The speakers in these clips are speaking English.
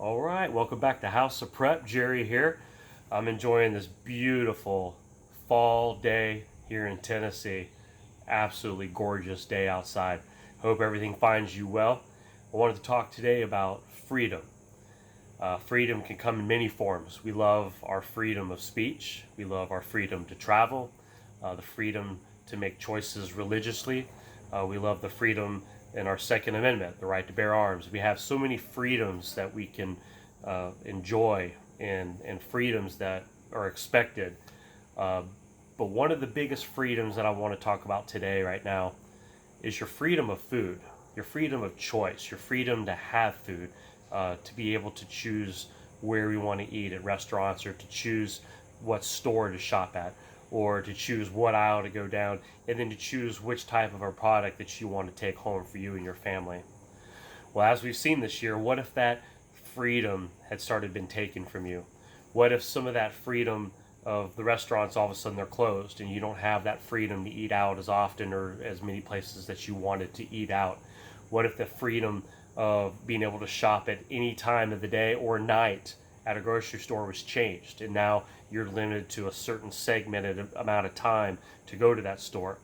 All right, welcome back to House of Prep. Jerry here. I'm enjoying this beautiful fall day here in Tennessee. Absolutely gorgeous day outside. Hope everything finds you well. I wanted to talk today about freedom. Freedom can come in many forms. We love our freedom of speech. We love our freedom to travel, the freedom to make choices religiously. We love the freedom in our Second Amendment, the right to bear arms. We have so many freedoms that we can enjoy and freedoms that are expected. But one of the biggest freedoms that I want to talk about today, right now, is your freedom of food, your freedom of choice, your freedom to have food, to be able to choose where we want to eat at restaurants, or to choose what store to shop at, or to choose what aisle to go down, and then to choose which type of a product that you want to take home for you and your family. Well, as we've seen this year, what if that freedom had started been taken from you? What if some of that freedom of the restaurants, all of a sudden they're closed and you don't have that freedom to eat out as often or as many places that you wanted to eat out? What if the freedom of being able to shop at any time of the day or night at a grocery store was changed, and now you're limited to a certain segmented amount of time to go to that store?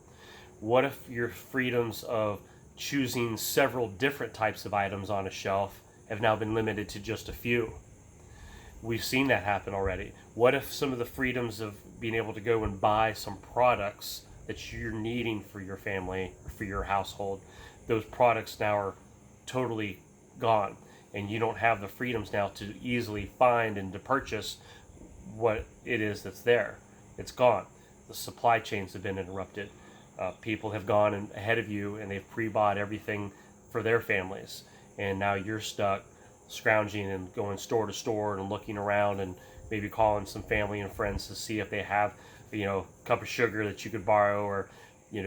What if your freedoms of choosing several different types of items on a shelf have now been limited to just a few? We've seen that happen already. What if some of the freedoms of being able to go and buy some products that you're needing for your family, for your household, those products now are totally gone, and you don't have the freedoms now to easily find and to purchase what it is that's there? It's gone. The supply chains have been interrupted. People have gone ahead of you and they've pre-bought everything for their families, and now you're stuck scrounging and going store to store and looking around and maybe calling some family and friends to see if they have, a cup of sugar that you could borrow, or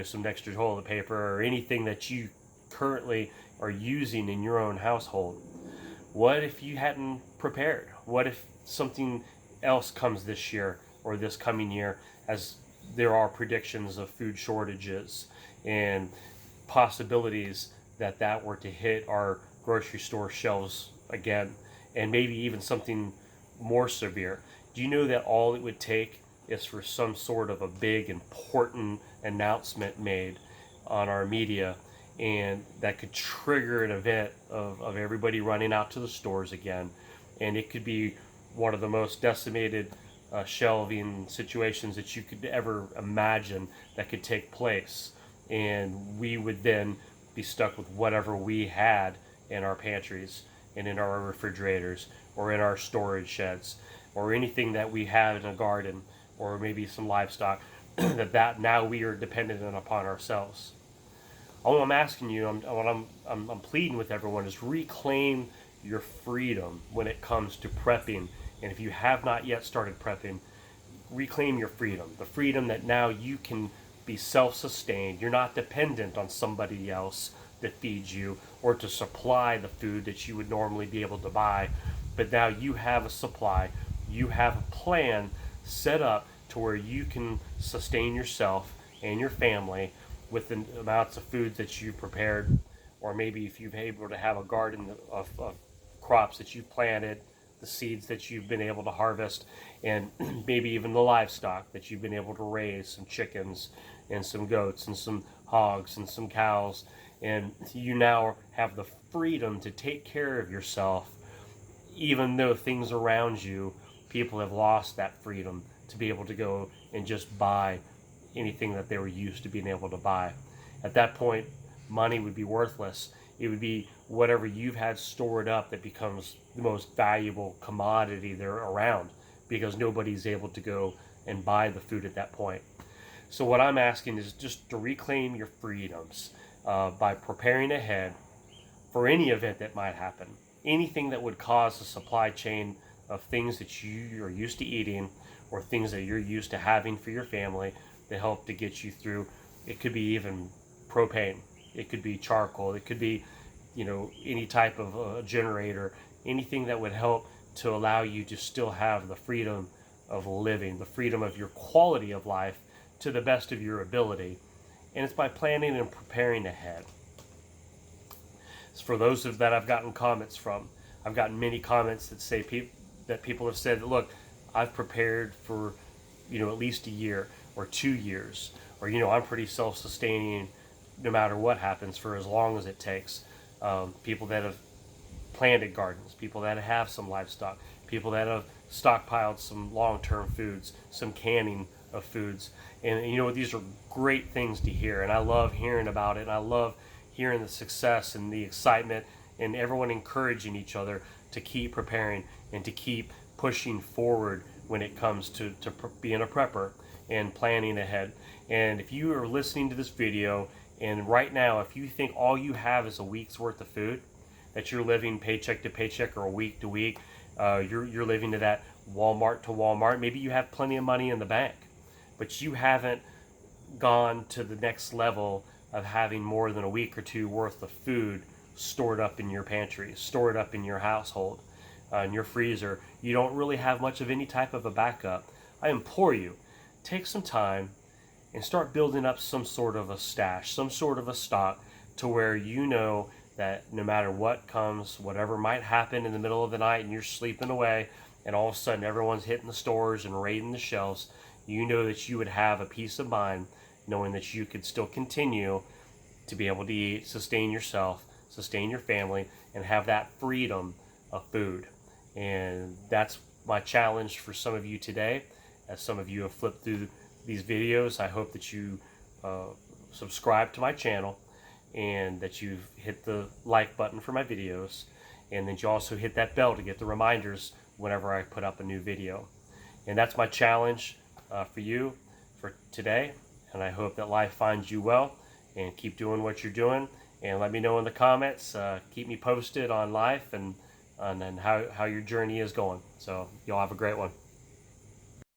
some extra toilet paper, or anything that you currently are using in your own household. What if you hadn't prepared? What if something else comes this year or this coming year, as there are predictions of food shortages and possibilities that were to hit our grocery store shelves again, and maybe even something more severe? Do you know that all it would take is for some sort of a big important announcement made on our media, and that could trigger an event of everybody running out to the stores again, and it could be one of the most decimated shelving situations that you could ever imagine that could take place, and we would then be stuck with whatever we had in our pantries and in our refrigerators or in our storage sheds, or anything that we have in a garden, or maybe some livestock that now we are dependent upon ourselves. All I'm asking you, I'm pleading with everyone, is reclaim your freedom when it comes to prepping. And if you have not yet started prepping, reclaim your freedom. The freedom that now you can be self-sustained. You're not dependent on somebody else that feeds you or to supply the food that you would normally be able to buy. But now you have a supply. You have a plan set up to where you can sustain yourself and your family with the amounts of food that you've prepared, or maybe if you've been able to have a garden of crops that you've planted, the seeds that you've been able to harvest, and maybe even the livestock that you've been able to raise, some chickens and some goats and some hogs and some cows, and you now have the freedom to take care of yourself, even though things around you, people have lost that freedom to be able to go and just buy anything that they were used to being able to buy. At that point, money would be worthless. It would be whatever you've had stored up that becomes the most valuable commodity there around, because nobody's able to go and buy the food at that point. So what I'm asking is just to reclaim your freedoms by preparing ahead for any event that might happen. Anything that would cause a supply chain of things that you are used to eating, or things that you're used to having for your family, to help to get you through. It could be even propane. It could be charcoal. It could be, any type of generator, anything that would help to allow you to still have the freedom of living, the freedom of your quality of life to the best of your ability. And it's by planning and preparing ahead. For those that I've gotten comments from, I've gotten many comments that say that people have said, look, I've prepared for, at least a year or 2 years, or, I'm pretty self-sustaining no matter what happens for as long as it takes. People that have planted gardens, people that have some livestock, people that have stockpiled some long-term foods, some canning of foods. And these are great things to hear, and I love hearing about it, and I love hearing the success and the excitement and everyone encouraging each other to keep preparing and to keep pushing forward when it comes to being a prepper and planning ahead. And if you are listening to this video and right now, if you think all you have is a week's worth of food, that you're living paycheck to paycheck or week to week, you're living to that Walmart to Walmart, maybe you have plenty of money in the bank, but you haven't gone to the next level of having more than a week or two worth of food stored up in your pantry, stored up in your household, in your freezer. You don't really have much of any type of a backup. I implore you, take some time and start building up some sort of a stash, some sort of a stock, to where you know that no matter what comes, whatever might happen in the middle of the night and you're sleeping away and all of a sudden everyone's hitting the stores and raiding the shelves, you know that you would have a peace of mind knowing that you could still continue to be able to eat, sustain yourself, sustain your family, and have that freedom of food. And that's my challenge for some of you today. As some of you have flipped through these videos, I hope that you subscribe to my channel and that you've hit the like button for my videos, and that you also hit that bell to get the reminders whenever I put up a new video. And that's my challenge for you for today, and I hope that life finds you well, and keep doing what you're doing, and let me know in the comments. Keep me posted on life and how your journey is going. So y'all have a great one.